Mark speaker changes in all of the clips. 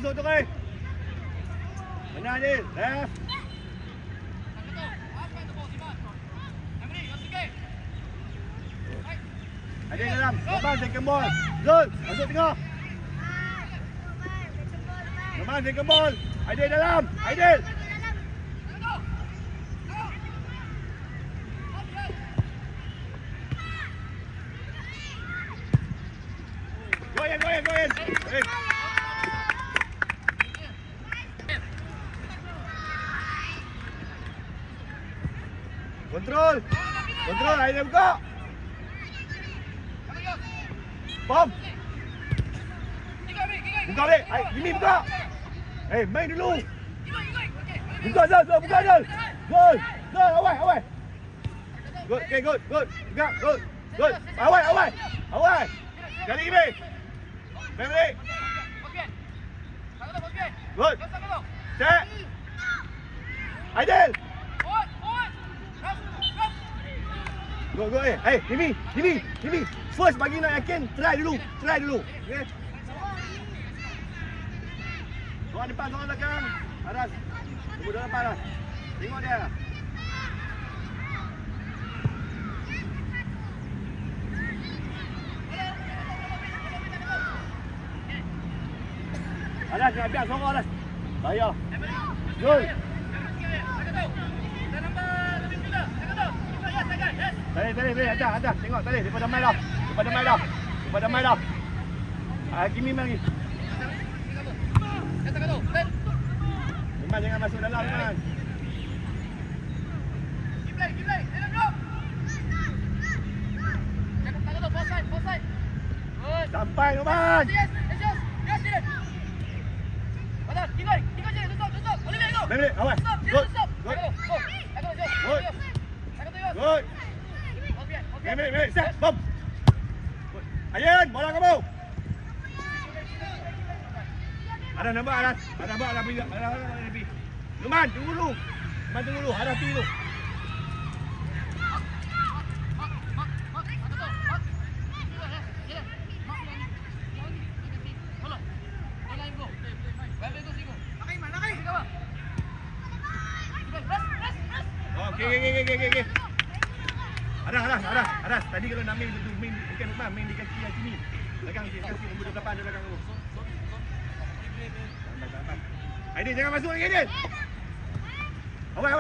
Speaker 1: masuk tu kai. Mana Adil? Left. Adil dalam. Abang second ball. Zul, masuk tengah. Abang second ball. Adil dalam. Adil. Go in. Hey. Kontrol. Adil buka. Bom. Buka balik. Jimmy buka. Main dulu. Buka Zul, buka Zul. Zul, awal. Good, okay, good. Buka, good. Awal. Kali Jimmy. Main balik. Good. Set. Aidil. Go. Jimmy. First bagi nak yakin, try dulu. Okay. Seorang depan, seorang belakang. Aras. Tunggu dalam Aras. Tengok dia. Aras, jangan biar sorok Aras. Bahaya. Jul. Tadi, atas. Tengok tadi, daripada mai dah. Kimi main lagi. Iman jangan masuk dalam, Iman. Sampai, Iman. Balik, awal. Good. Balik. Set, bom. Ayan, bola kamu. Ada nampak Aras. Ada pergi. Luman, tunggu dulu. Aras pergi dulu. Okey. Aras. Tadi kalau nak main bukan depan, main di kaki yang sini. Belakang kaki nombor 28 di belakang kamu. Aidil jangan masuk lagi Aidil. Awal.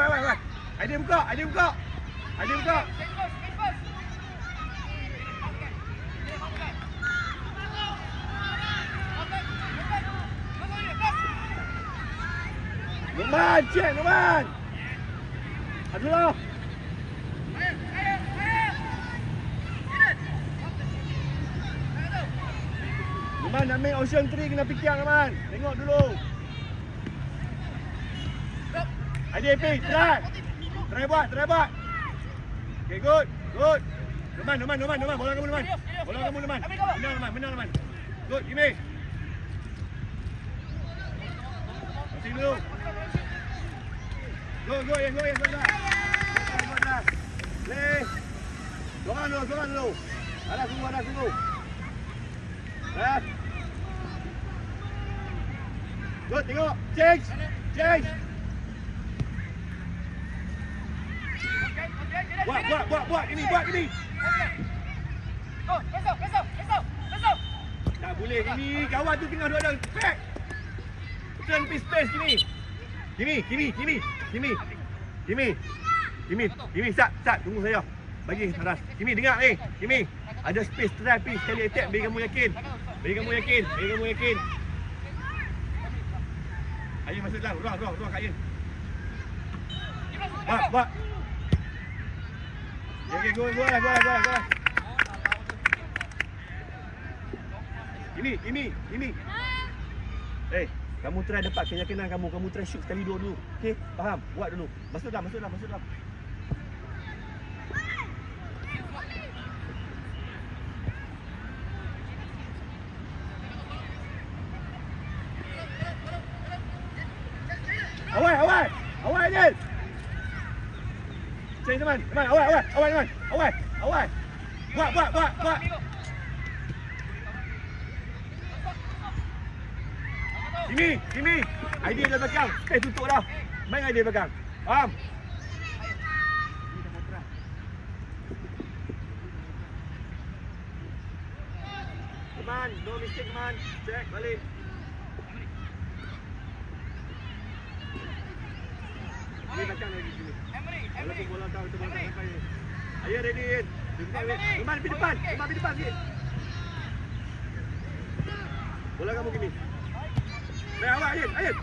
Speaker 1: Aidil buka. Numan. Aduh. Numan nak main Ocean 3 kena fikir Numan. Tengok dulu. Aidil pergi, try buat. Okay, good. Numan. Bola kamu Numan. Menang Numan. Good, Jimmy. Masih dulu. Go. Play. Dorang dulu. Alas tunggu. Good, tengok. Change. Buat ini.
Speaker 2: Go, besok.
Speaker 1: Tak boleh ini. Kawan tu tengah dua-dua. Pack. Turn space gini. Jimmy, start. Tunggu saya. Bagi Aras. Jimmy, dengar ni. Jimmy, ada space try please. Sekali attack, bagi kamu yakin. Ayin masuk dalam. Ruang kat Ayin. Buat. Okay, go lah. Jimmy. Kamu try dapat keyakinan kamu try shoot sekali dua dulu. Okey, faham? Buat dulu. Masuk dalam. Awal Adil. Cari teman. Awal. Buat. Kimi. Idea dalam belakang. Space tutup dah. Main idea belakang. Faham? Keman, no mistake Keman. Check balik. Ini belakang lagi sini. Walaupun bola tahu itu bola sampai ni. Ayah ready. Keman pergi depan. Keman pergi depan sikit. Bola kamu Kimi. Baik awak Ayat.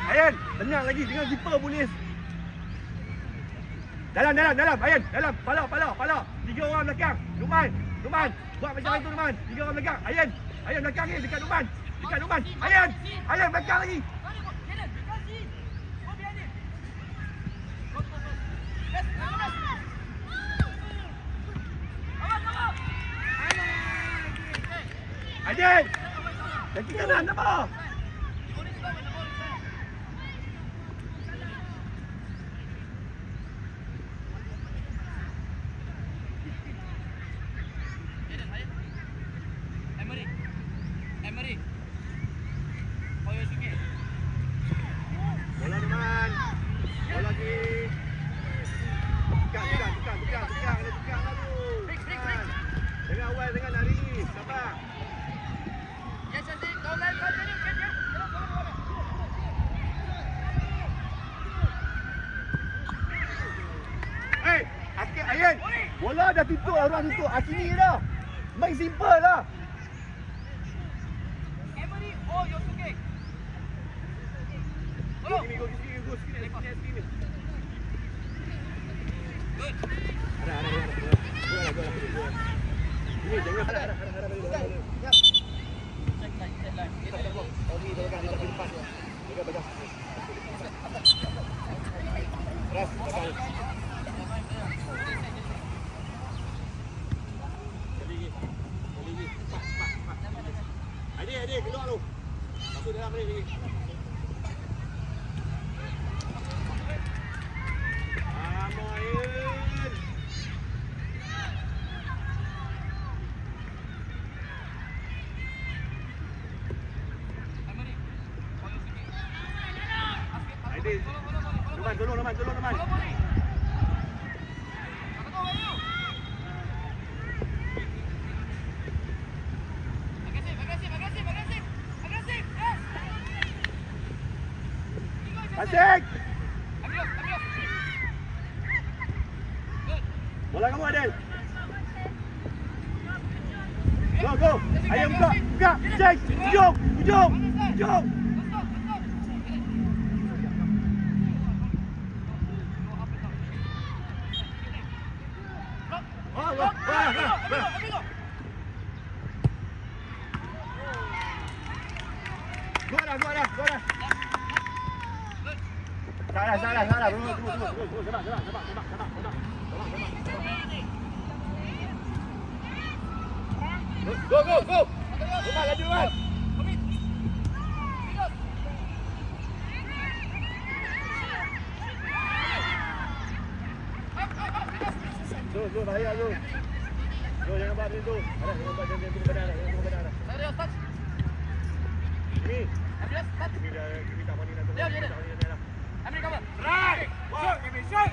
Speaker 1: Ayat. Tenang lagi dengan zipper polis. Dalam. Ayat, dalam. Pala. 3 orang belakang. Luman. Buat macam itu Luman. 3 orang belakang. Ayat belakang ni dekat Luman. Ayat belakang lagi. Ayat. Kaki kanan apa?
Speaker 2: Emery. Bola sikit.
Speaker 1: Bola Luman. Bola lagi. Tukar. Kena tukar lah tu. Dengan awal dengan lari. Sabar.
Speaker 2: Yes, don't let continue.
Speaker 1: Ayat. Bola dah tutup, orang tutup. Sini dah. Main simple lah.
Speaker 2: Emery, Yosuke.
Speaker 1: Go, sini.
Speaker 2: Good.
Speaker 1: Ada. Go. Ini jangan harap. Ya.
Speaker 2: Check line.
Speaker 1: Kita go. Oni belakang di depan. Jaga bagas. Ras, belakang. Adik, keluar lu. Masuk dalam ni. Amoin. Adik. Luman. Asik. Bola kamu Adel. Go. Ayo buka. Cek. Hujung. Gua dah. Salah. Tunggu. Sabar. Go. Luman, laju Luman. Tu, bahaya tu. Jangan buat macam tu. Jangan buat macam tu benar. Kimi tak mandi nak tengok.
Speaker 2: Emery cover.
Speaker 1: Right. Shoot.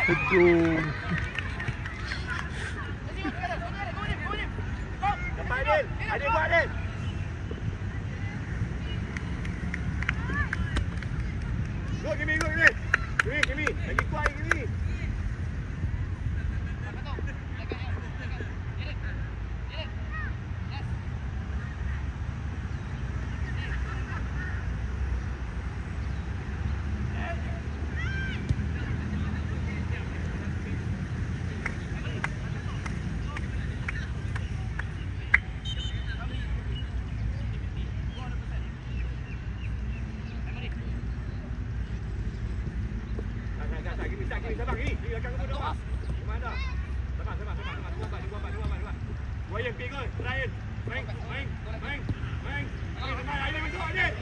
Speaker 3: Aduh.
Speaker 1: Dapat Adil buat Adil. Go Kimi. Lagi kuat Kimi. Sabar gini. Dia akan kemudian awak. Kemana? Sabar. Dua. Gua yang pergi gol. Ryan. Main. Kemana? Ayo masuk Adil.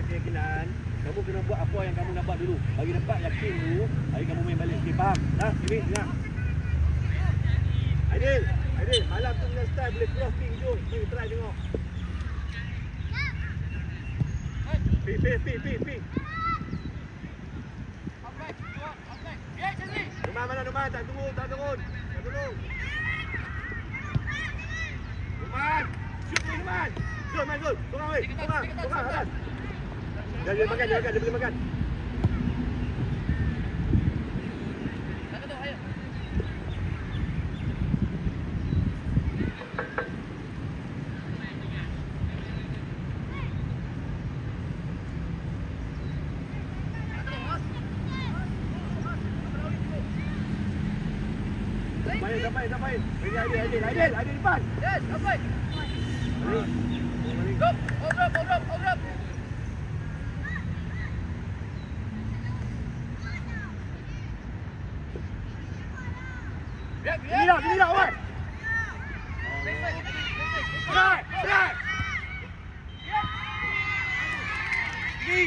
Speaker 1: keyakinan, kamu kena buat apa yang kamu nak buat dulu. Bagi dapat yakin dulu, hari kamu main balik. Okey, faham? Dah, Kimi, dengar. Aidil, malam tu punya style boleh cross king jom. Kita try tengok. Pi. Numan, tak turun. Numan, shoot ni Numan. Gol. Tolong weh. Tolong. Atas. Dia boleh makan. Main. Aidil depan.
Speaker 2: Yes, sampai.
Speaker 1: Balik.
Speaker 2: Go. Hold up.
Speaker 1: Gini dah, awal. Strike. Gini.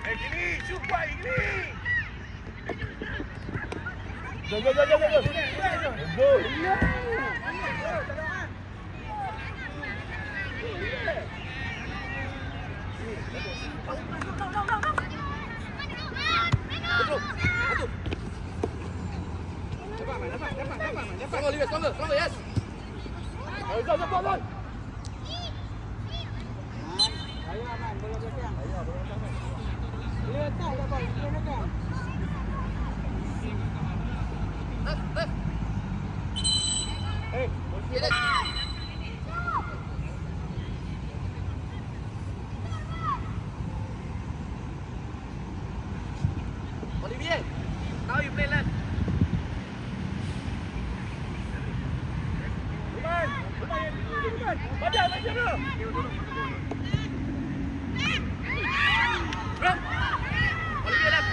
Speaker 1: Gini, cuba gini. Go.
Speaker 2: Stronger, yes.
Speaker 1: Go.
Speaker 3: Ayo aman, bola belakang. Dia letak dah bal, dia letak.
Speaker 2: Left.
Speaker 1: Hey,
Speaker 2: Get it. Olivier, now you play left.
Speaker 1: Numan. Baca dulu.
Speaker 2: Drop. Olivier left.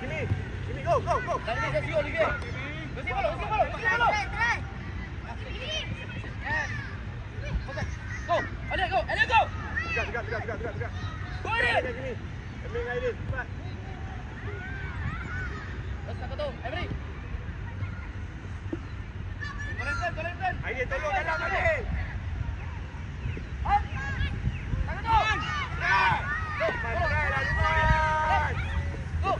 Speaker 1: Gini, go.
Speaker 2: Let's go, Olivier. Let's go. Go. Elliot, go.
Speaker 1: Dekat.
Speaker 2: Go, Elliot.
Speaker 1: Gini. Ambil Aidil, cepat.
Speaker 2: Let's go. Every. Korenton.
Speaker 1: Aidil, tolong dalam Aidil.
Speaker 2: Up. Tangan tu.
Speaker 1: Go. Try lah, Numan.
Speaker 2: Go.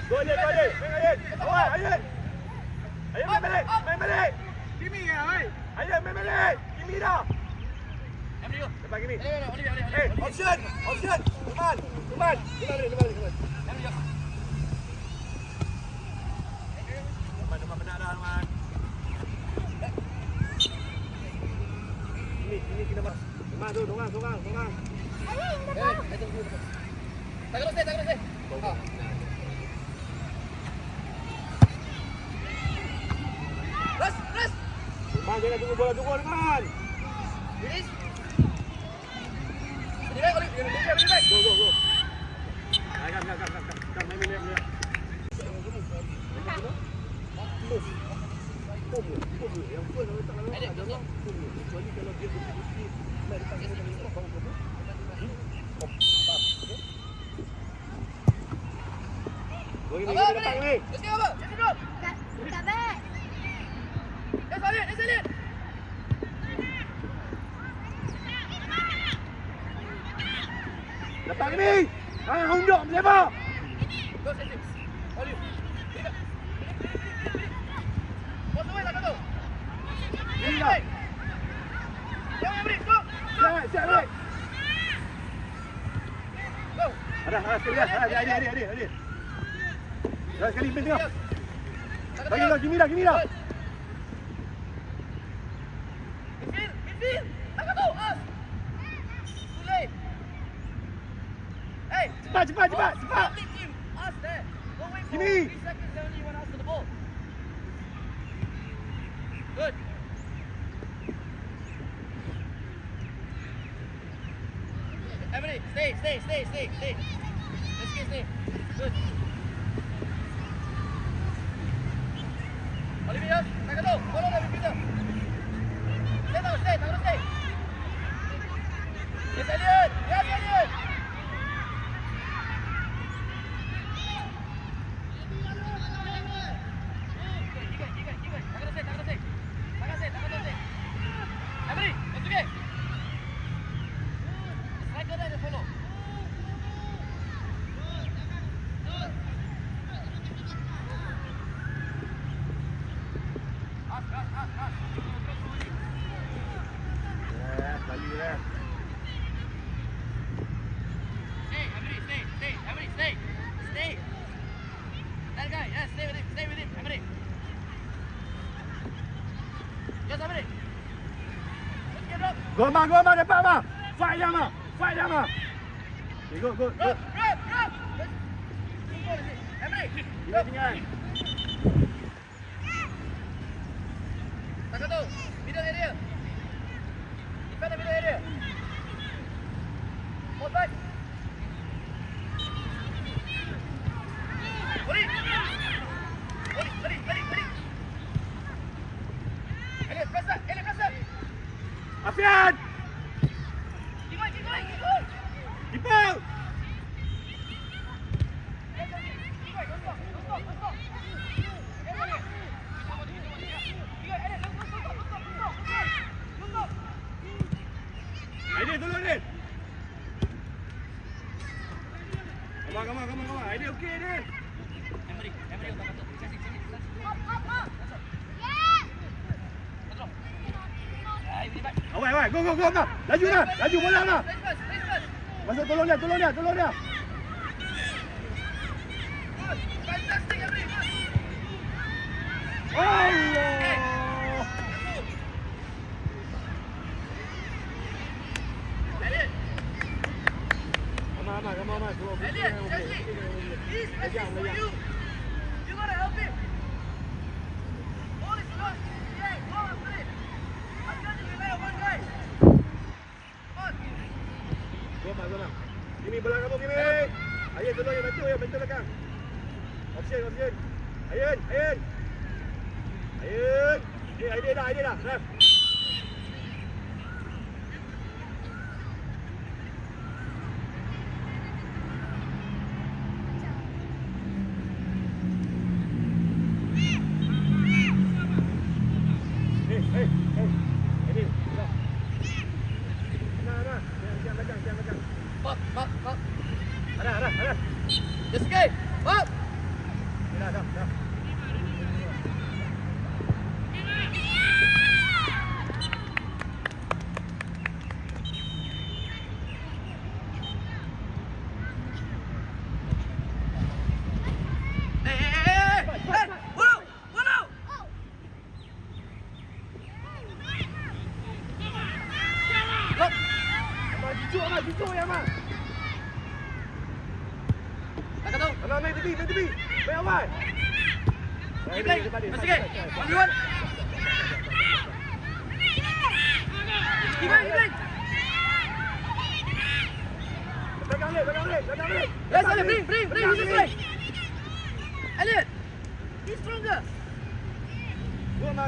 Speaker 1: Go Aidil. Main Aidil. Awal, Aidil. Aidil main balik. Kimi ya, oi. Aidil main balik. Kimi dah.
Speaker 2: Every go.
Speaker 1: Depan Kimi.
Speaker 2: Olivier.
Speaker 1: Option. Numan. Every go. Numan benar dah, Numan. Ini kena mas. Numan tu, dorang.
Speaker 2: Tangan stay. Rest.
Speaker 1: Numan jangan tunggu bola turun, Numan.
Speaker 2: Finish. Olivier.
Speaker 1: Go. Kam, main. Yang first orang tak lalu. Kecuali kalau dia betul-betul main depan kita ni bawa bola. Gini datang ni.
Speaker 2: Let's go, Abang. Let's go.
Speaker 3: Buka back.
Speaker 2: Let's Elliot.
Speaker 1: Datang ni. Hundok siapa?
Speaker 2: Go, Sesi. Olive. Bos away, tak tu.
Speaker 1: Ini dah.
Speaker 2: Jangan beri, go.
Speaker 1: Siap baik.
Speaker 2: Go.
Speaker 1: Ada sekali dah. Ada. Dah sekali main tengok. Bagi dah, Kimi dah.
Speaker 2: Midfield. Tak tu, us. Too late. Hey.
Speaker 1: Cepat.
Speaker 2: Complete team. Us there. Don't wait for
Speaker 1: Kimi.
Speaker 2: 3 seconds then you want us to the ball. Good. Emery, stay. Let's stay. Good. Olivier, Tagado, follow the midfielder. Stay, Tagado, stay. Yes, Elliot. Tagado, stay. Emery, let's go. Striker there, follow.
Speaker 1: Lali lah.
Speaker 2: Stay. That guy, yes, stay with him, Emery. Yes, Emery. Let's get up.
Speaker 1: Go Ma, dapat Ma. Fight dia Ma. Okay, go.
Speaker 2: Grab. Emery,
Speaker 1: Tinggal.
Speaker 2: Tagado, middle area. Defend the middle area. Hold back. Ready. Elliot, press up.
Speaker 1: Afian.
Speaker 2: Keep going.
Speaker 1: Keeper. Aidil, tolong Aidil. Come on. Aidil, okey Aidil.
Speaker 2: Emery, otak.
Speaker 1: Awal, go Ma. Laju bola Ma. Masuk tolong dia.
Speaker 2: Fantastic, Emery.
Speaker 1: Allah.
Speaker 2: Elliot,
Speaker 1: Come on.
Speaker 2: Chesley. He's asking for you. You gotta help him. Ball is lost. Yeah, go after it. I can't just rely on one guy. Come on.
Speaker 1: Go Ma. Kimi bola kamu Kimi. Ayun tolong yang bantu belakang. Option. Ayun. Aidil dah. Ref. Hey. Aidil. Nah. Jangan belakang.
Speaker 2: Mark.
Speaker 1: Ada.
Speaker 2: Just escape. Mark.
Speaker 1: Dah.
Speaker 2: Hey! One out! Look!
Speaker 1: Jujur ya Ma.
Speaker 2: Tagado.
Speaker 1: Kalau main tepi. Main awal.
Speaker 2: Keep playing. Masih ke? 1v1. Keep playing.
Speaker 1: Belakang Elliot.
Speaker 2: Yes, Elliot, bring his way. Elliot, he's stronger.
Speaker 1: Go Ma.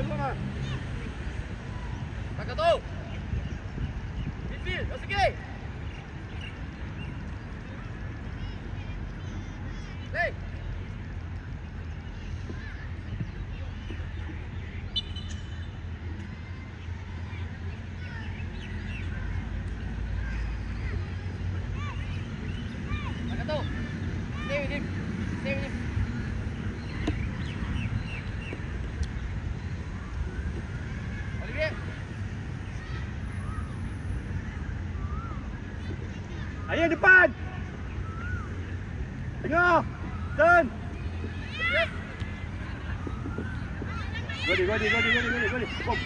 Speaker 2: Tagado. Midfield, Yosuke. Play. Tagado. Stay with him. Olivier.
Speaker 1: Ayun depan. Tengah. Turn. Goli. Boom.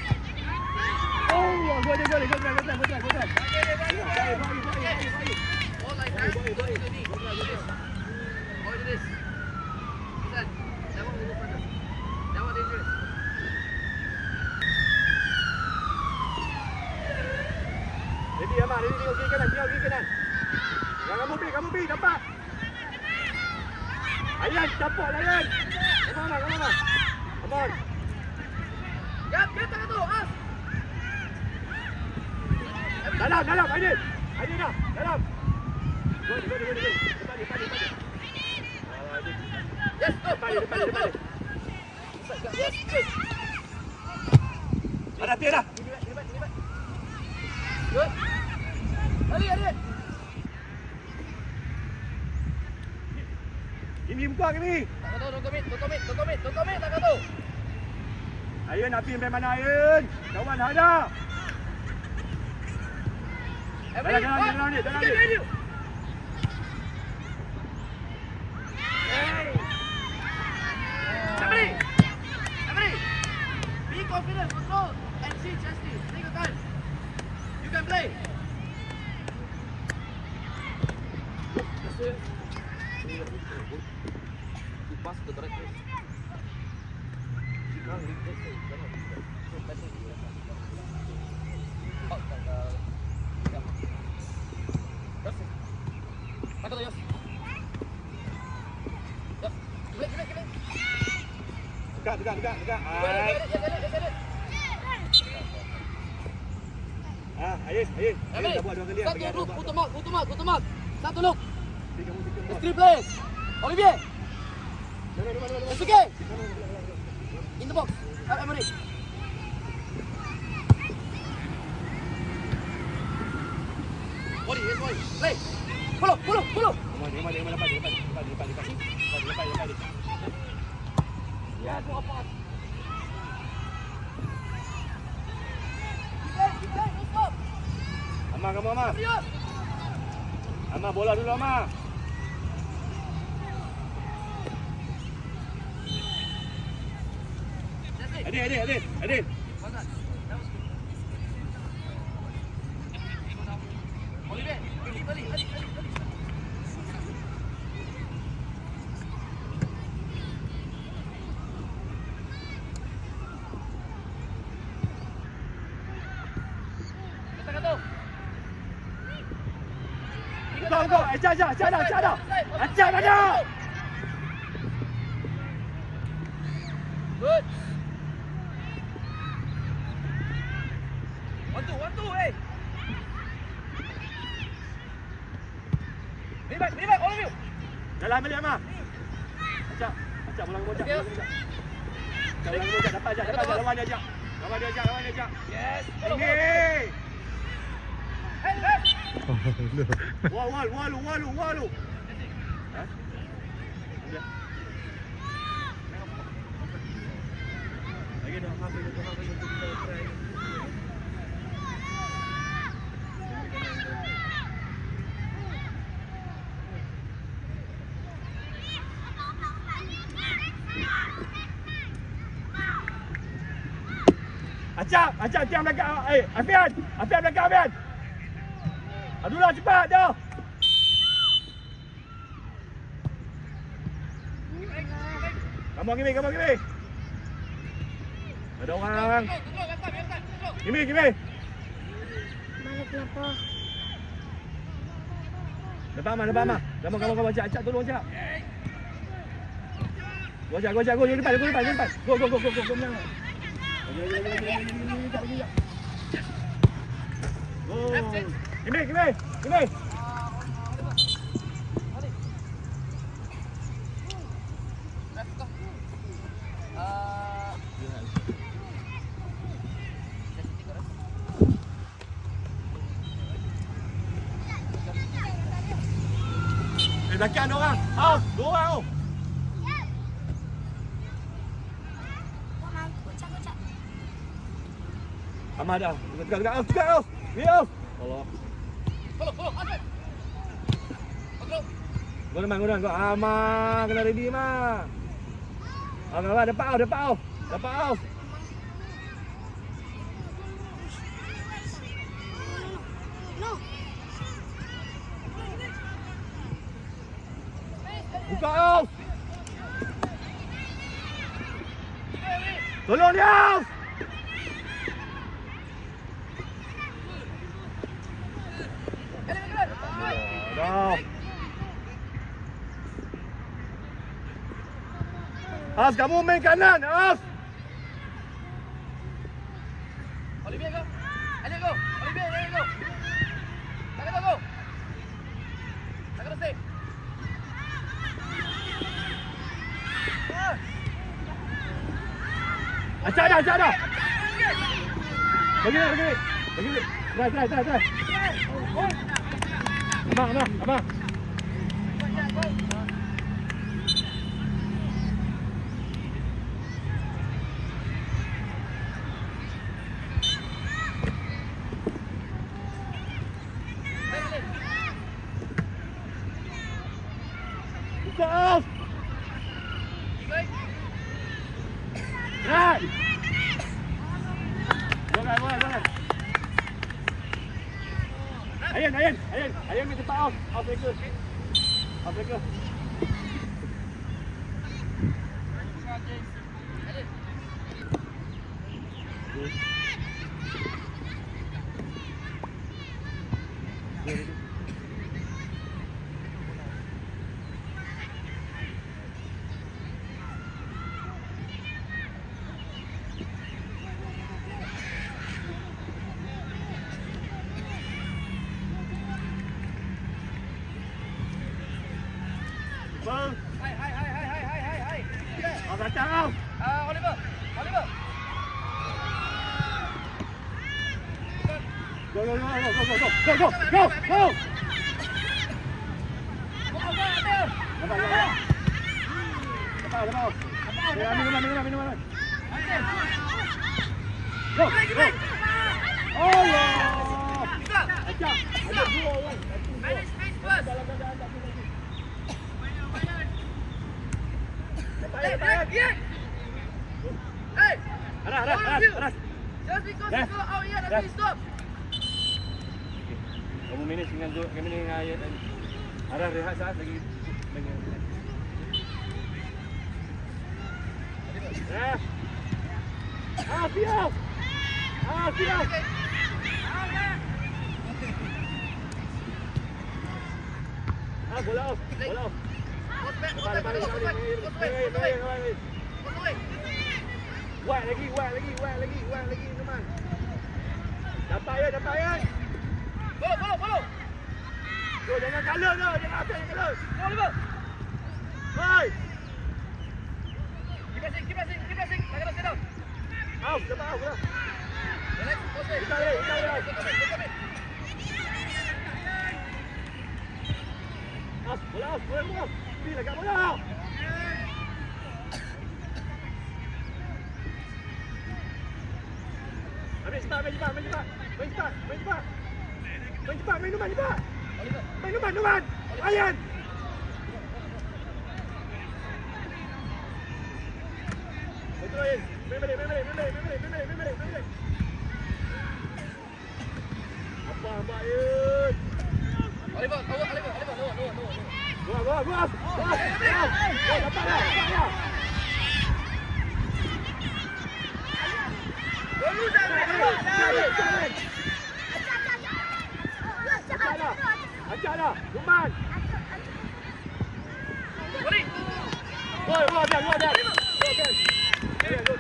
Speaker 1: Oh, goli. Go down.
Speaker 2: All like that. Go to the knee. Go to this. Listen. That one will go further. That one dangerous.
Speaker 1: Ready Ahmad, ready tengok kiri kanan. Imi dapat. Ayan, campur Ayan. Come on. Come on.
Speaker 2: Jap, dia tangan tu. As.
Speaker 1: Dalam, Aidil dah, dalam. Go. Depan.
Speaker 2: Yes, go.
Speaker 1: Depan.
Speaker 2: Yes, yes.
Speaker 1: Ada Tia dah.
Speaker 2: Libat. Good. Ali.
Speaker 1: Imi buka Imi.
Speaker 2: Tak tahu, don't commit, tak tahu.
Speaker 1: Ayun nak pergi mana Ayun? Kawan ada. Dalam ni.
Speaker 2: Emily, be confident, control, and see Chesney. Take your time. You can play. Pass to the right place. You can't read this. So passing. Yes. Pakai tu, yes. Yes. Klik.
Speaker 1: Dekat. Ayun.
Speaker 2: Emily,
Speaker 1: Dah buat 2 kali.
Speaker 2: satu look, go to mark. Satu look.
Speaker 1: Kamu
Speaker 2: It's 3 players. Olivier, it's okay. In the box. Have Emily. Body, yes, body. Play. Follow.
Speaker 1: Dia depan.
Speaker 2: Ya, tu apa? Stop.
Speaker 1: Kamu Amar.
Speaker 2: Serius.
Speaker 1: Amar bola dulu Amar. Adil.
Speaker 2: Olivier, balik.
Speaker 1: Go. Ajar ada.
Speaker 2: Good. 1-2, hey. Libat, all of you.
Speaker 1: Dalam balik Amar. Acak bola ngojak. Dapat ajak. Lawan dia ajak.
Speaker 2: Yes.
Speaker 1: Ini.
Speaker 2: Hey.
Speaker 1: Walu. Ha? Ya. Lagi dah habis. Acak tiang belakang. Afian belakang Afian. Adulah cepat dah. Kamu Gimi. Ada orang. Gimi.
Speaker 4: Mana kenapa?
Speaker 1: Depan Amar. Kamu Acak tolong Acak. Go depan. Go menang. Gimi. Belakang ada orang. Dua orang. Amar dah. Dekat. Allah.
Speaker 2: Follow, Asad. Control.
Speaker 1: Go. Amar kena ready mah. Amar dapat. Buka Auf. Tolong dia Auf. Dah. As, kamu main kanan, As.
Speaker 2: Olivier go. Elliot go. Olivier, Elliot go. Takano go. Takano stay.
Speaker 1: Acak dah. Bagi ni. Try. Abang. Buka off. Try. Jangan. Ayun minta tak off. Off mereka. Bang.
Speaker 2: Hai.
Speaker 1: Off kacang off.
Speaker 2: Oliver.
Speaker 1: Go.
Speaker 2: Go, Abel.
Speaker 1: Lepas. Minum. Go. Allah. Acak. Ada dua orang.
Speaker 2: Manage space first.
Speaker 1: Lepas.
Speaker 2: Hey.
Speaker 1: Aras.
Speaker 2: Just because you go out here, that's stop.
Speaker 1: Kamu manage kami dengan Ayat dan Aras rehat saat lagi dengan siap. Bola off.
Speaker 2: Lepas.
Speaker 1: Whack lagi teman. Dapat ya.
Speaker 2: Follow.
Speaker 1: So, jangan kalah dah, jangan kalah.
Speaker 2: Go, Oliver.
Speaker 1: Hai.
Speaker 2: Keep pressing. Takano sit down.
Speaker 1: Dapat lah.
Speaker 2: Relax.
Speaker 1: Kita boleh. Bola off. Bila kat bola. Ambil cepat. Main cepat.
Speaker 2: Oliver.
Speaker 1: Main Numan. Ayan. Betul Ayan. Main balik. Apa Ayan?
Speaker 2: Oliver. No.
Speaker 1: Gua. Dapat dah. Acak dah. Numan.
Speaker 2: Boleh.
Speaker 1: Gua dah. Go. Dah. Go.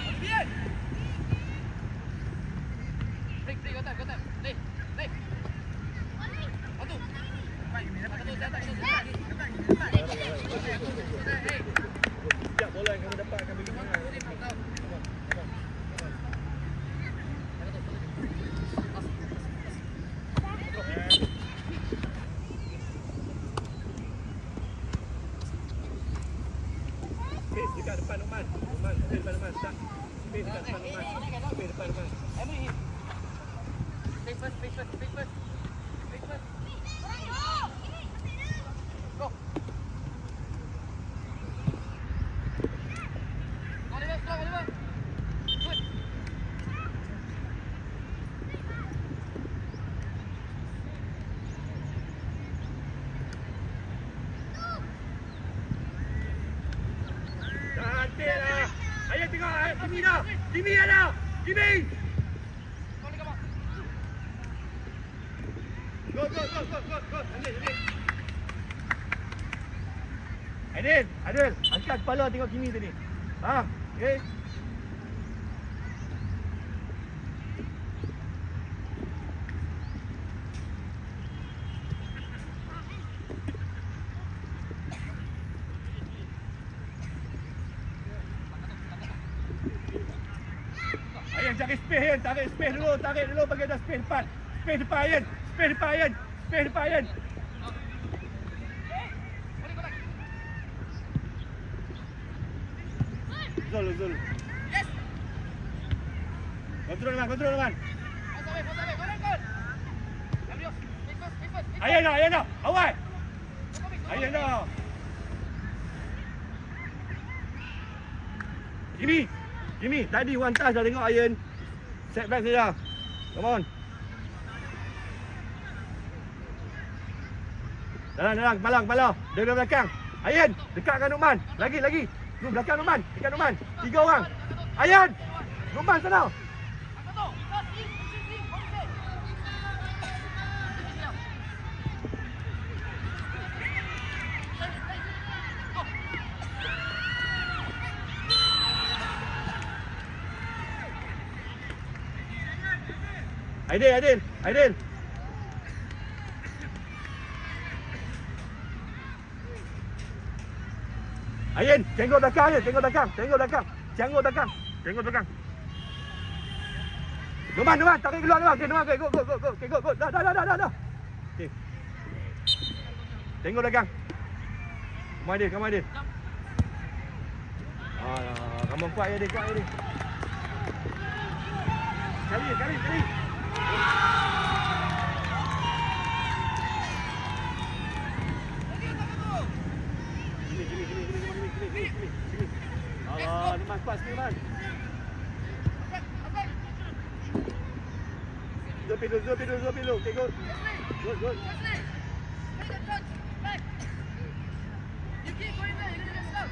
Speaker 2: Olivier. Break, go time. Play. Satu. Hey.
Speaker 1: Setiap bola yang kamu dapat akan bagi mana. Space dekat depan Numan. Space depan Numan. Space dekat depan Numan. Space depan Numan.
Speaker 2: Emily hit. Face first. Go. Oliver, strong, Oliver. Good.
Speaker 1: Cantik lah. Ayah tengok. Kimi dah. Kimi ada. Kimi.
Speaker 2: Boleh kau, Mak?
Speaker 1: Go. Adil. Angkat kepala tengok Kimi tadi. Faham? Okay. Ayan, cari space Ayan. Tarik space dulu bagi ada space depan. Space depan Ayan. Space depan Ayan. Zul.
Speaker 2: Yes.
Speaker 1: Kontrol Aman.
Speaker 2: Pass away. Go, Rangkon. Gabriel, take first.
Speaker 1: Ayan dah. Awal.
Speaker 2: Go, Mix.
Speaker 1: Ayan dah. Kimi, tadi one touch dah tengok Ayan. Set back saja. Come on. Dalam, kepala. Dia belakang. Ayan, dekatkan Nukman. Lagi. Lu belakang Nukman. Dekat Nukman. 3 orang. Ayan. Nukman sana.
Speaker 2: Angkat tu. Sing.
Speaker 1: Aidil. Ayan, tengok belakang je, tengok belakang. Numan, tarik keluar. Okay, Numan, go. Dah. Okay. Tengok belakang. Come on, Aidil. Kamu kuat Aidil. Kali. Gini. Allah, Numan kuat sikit, Numan. Zul pilu. Okay, good.
Speaker 2: You keep going there, you're gonna get stuck.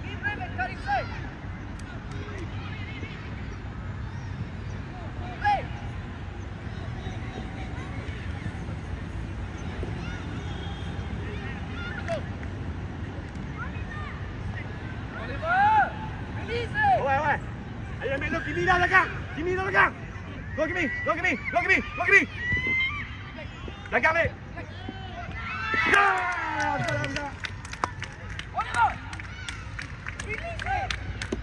Speaker 2: Keep moving, cut inside. Hey! Go! Oliver! Release it!
Speaker 1: Awal. Ayo ambil lu, Kimi dah belakang. Go Kimi. Belakang ambil. Ya! Salam.
Speaker 2: Oliver! Release it!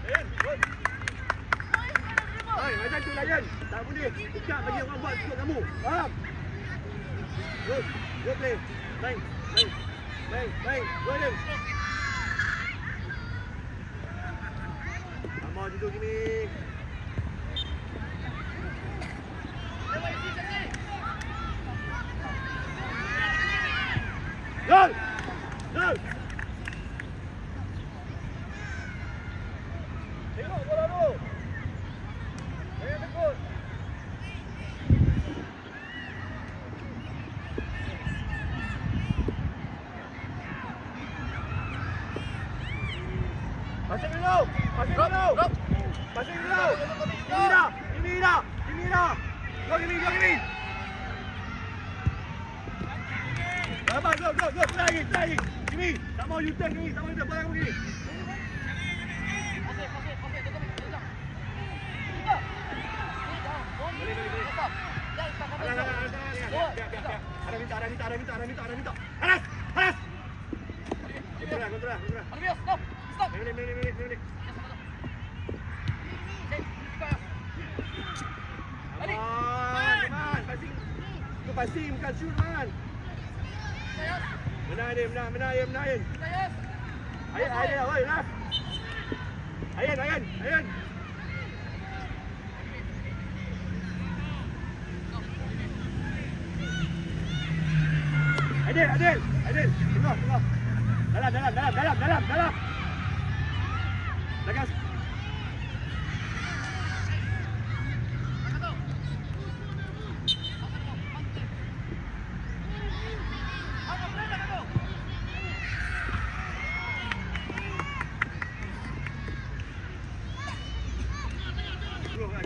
Speaker 1: Ayan, good.
Speaker 2: Go inside and dribble!
Speaker 1: Hai, macam tu Layan. Tak boleh. Ikat bagi orang buat ikut kamu. Faham? Good play. Baik. Go Aiden. Sama duduk Kimi. Gol! Tengok bola tu. Jangan takut. Pasang dulu.
Speaker 2: Drop.
Speaker 1: Kimi dah. Go Kimi. Sabar, go. Lagi. Kimi, tak mau U-turn Kimi. Bola kamu Kimi. Ada minta. Anas. Kontrol.
Speaker 2: Oliver, stop!
Speaker 1: Minit. Man. Passing bukan shoot man. Menang Ayan. Ayan, oi, Raf. Ayan. Adil. Tengok. Dalam. Legas.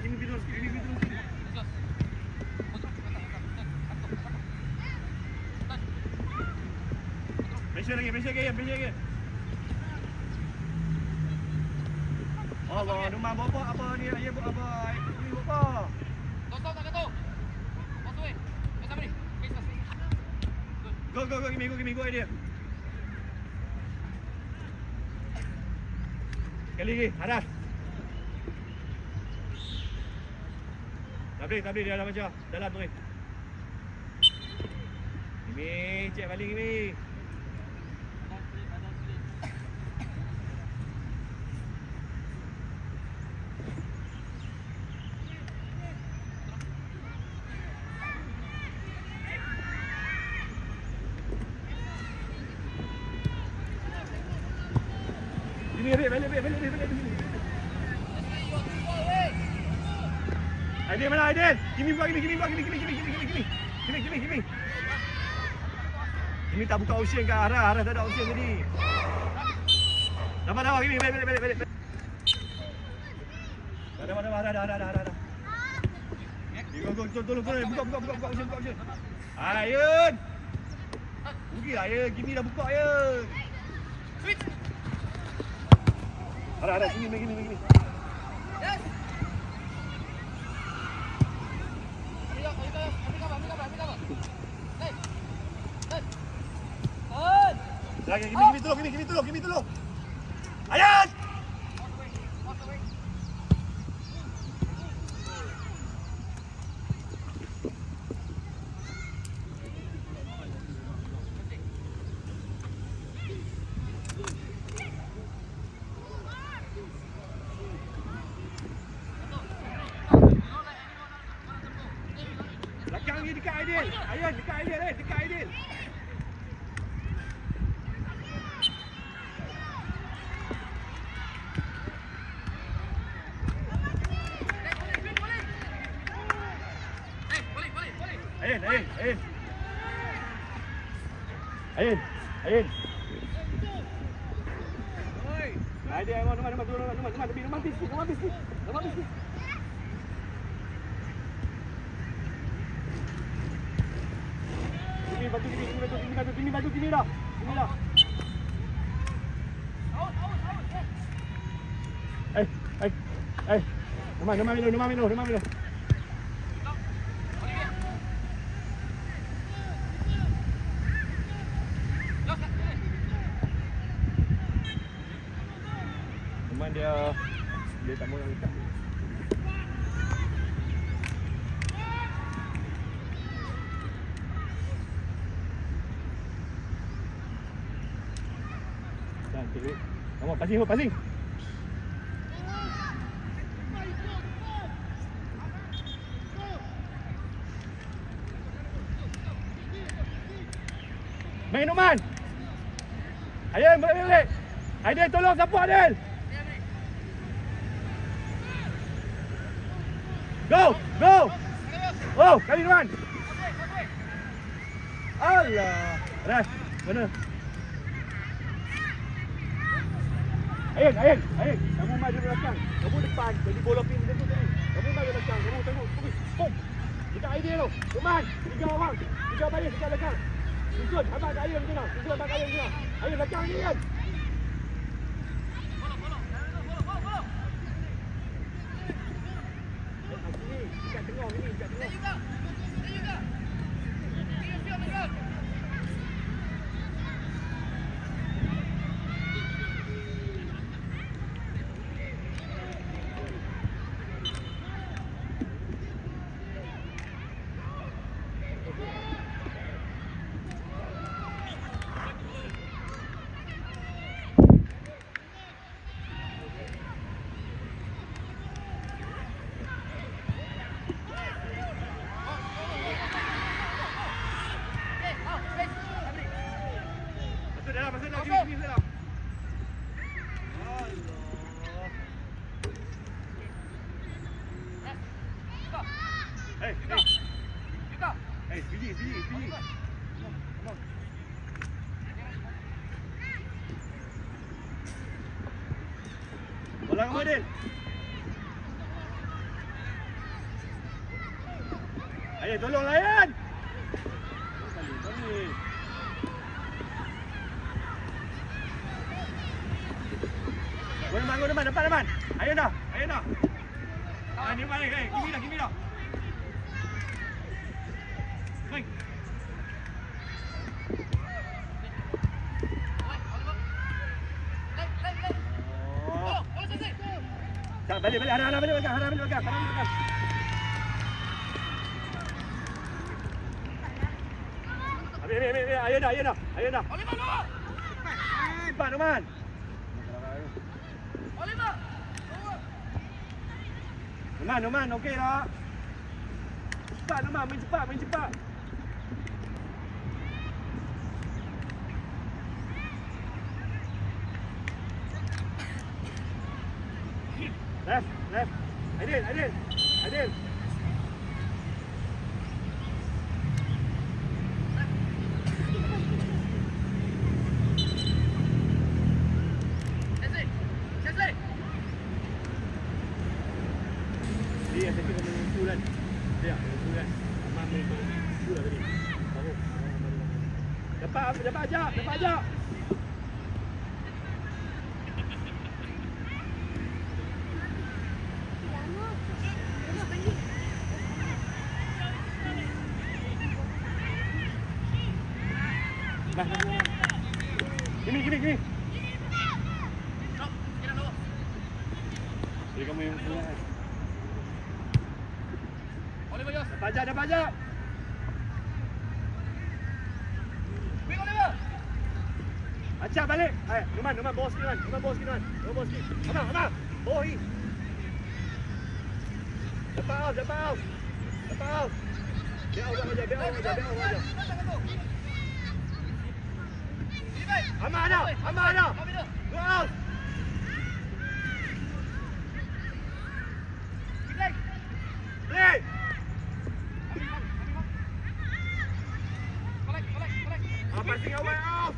Speaker 1: Ini video sikit. Pressure lagi. Allah, rumah bapak apa ni? Ayah buat apa? Ini buat apa?
Speaker 2: Stop, tak kata. Pass away. Pass away.
Speaker 1: Go, give me, go idea. Sekali lagi, Haras. Tak boleh, dia dalam macam. Dalam tu. Gimi, cek balik Gimi. Balik. Aidil mana Aidil? Gimi buat gini. Gimi tak buka option kat Haras tak ada option tadi. Dapat Gimi, balik. Dah. Go, tolong, buka option. Ayun. Rugilah ya, Gimi dah buka ya.
Speaker 2: Switch.
Speaker 1: Haras, gini.
Speaker 2: Yes. Ambil cover. Hey.
Speaker 1: Lagi, Gimi tolong. Ayat! Belakang ni dekat Aidil. Ayat dekat Aidil. Ayat. Aidil, nombor bisik. Gini dah. Rumah Milo. Cuman dia tak mau nak dekat. Cantik. Kamu passing. Main Numan. Ayah balik. Aidil tolong sapu Aidil. Go. Oh, kali Numan. Allah. Ras, mana? Ayun. Kamu maju belakang. Kamu depan. Jadi bola pin macam tu tadi. Kamu maju belakang. Kamu tengok. Pum. Dekat Aidil tu. Numan. 3 orang. 3 baris dekat belakang. Susun. Abang kat Ayun tu nak. Ayun belakang ni kan. Follow. Dekat tengah ni. Dekat tengah.
Speaker 2: Dia juga. Siap.
Speaker 1: Sini. Bola kamu Adil. Ayo tolong layan. Gol depan, depan. Ayo dah. Ni mana? Gini dah. Baik. Balik. Harap balik belakang. Ambil. Ayo dah. Cepat, Numan. Numan, okey tak? Cepat, Numan, main cepat. Left. Adil. Dia yang tadi main full kan. Aman main full tadi. Baru. Dapat ajak. Gini. Jadi kamu yang full kan. Dapat ajak. Acak balik. Numan, bawa sikit. Abang. Bawa ni. Dapat out. Biar out aja. Aman ada. Go out. Play. Passing away off.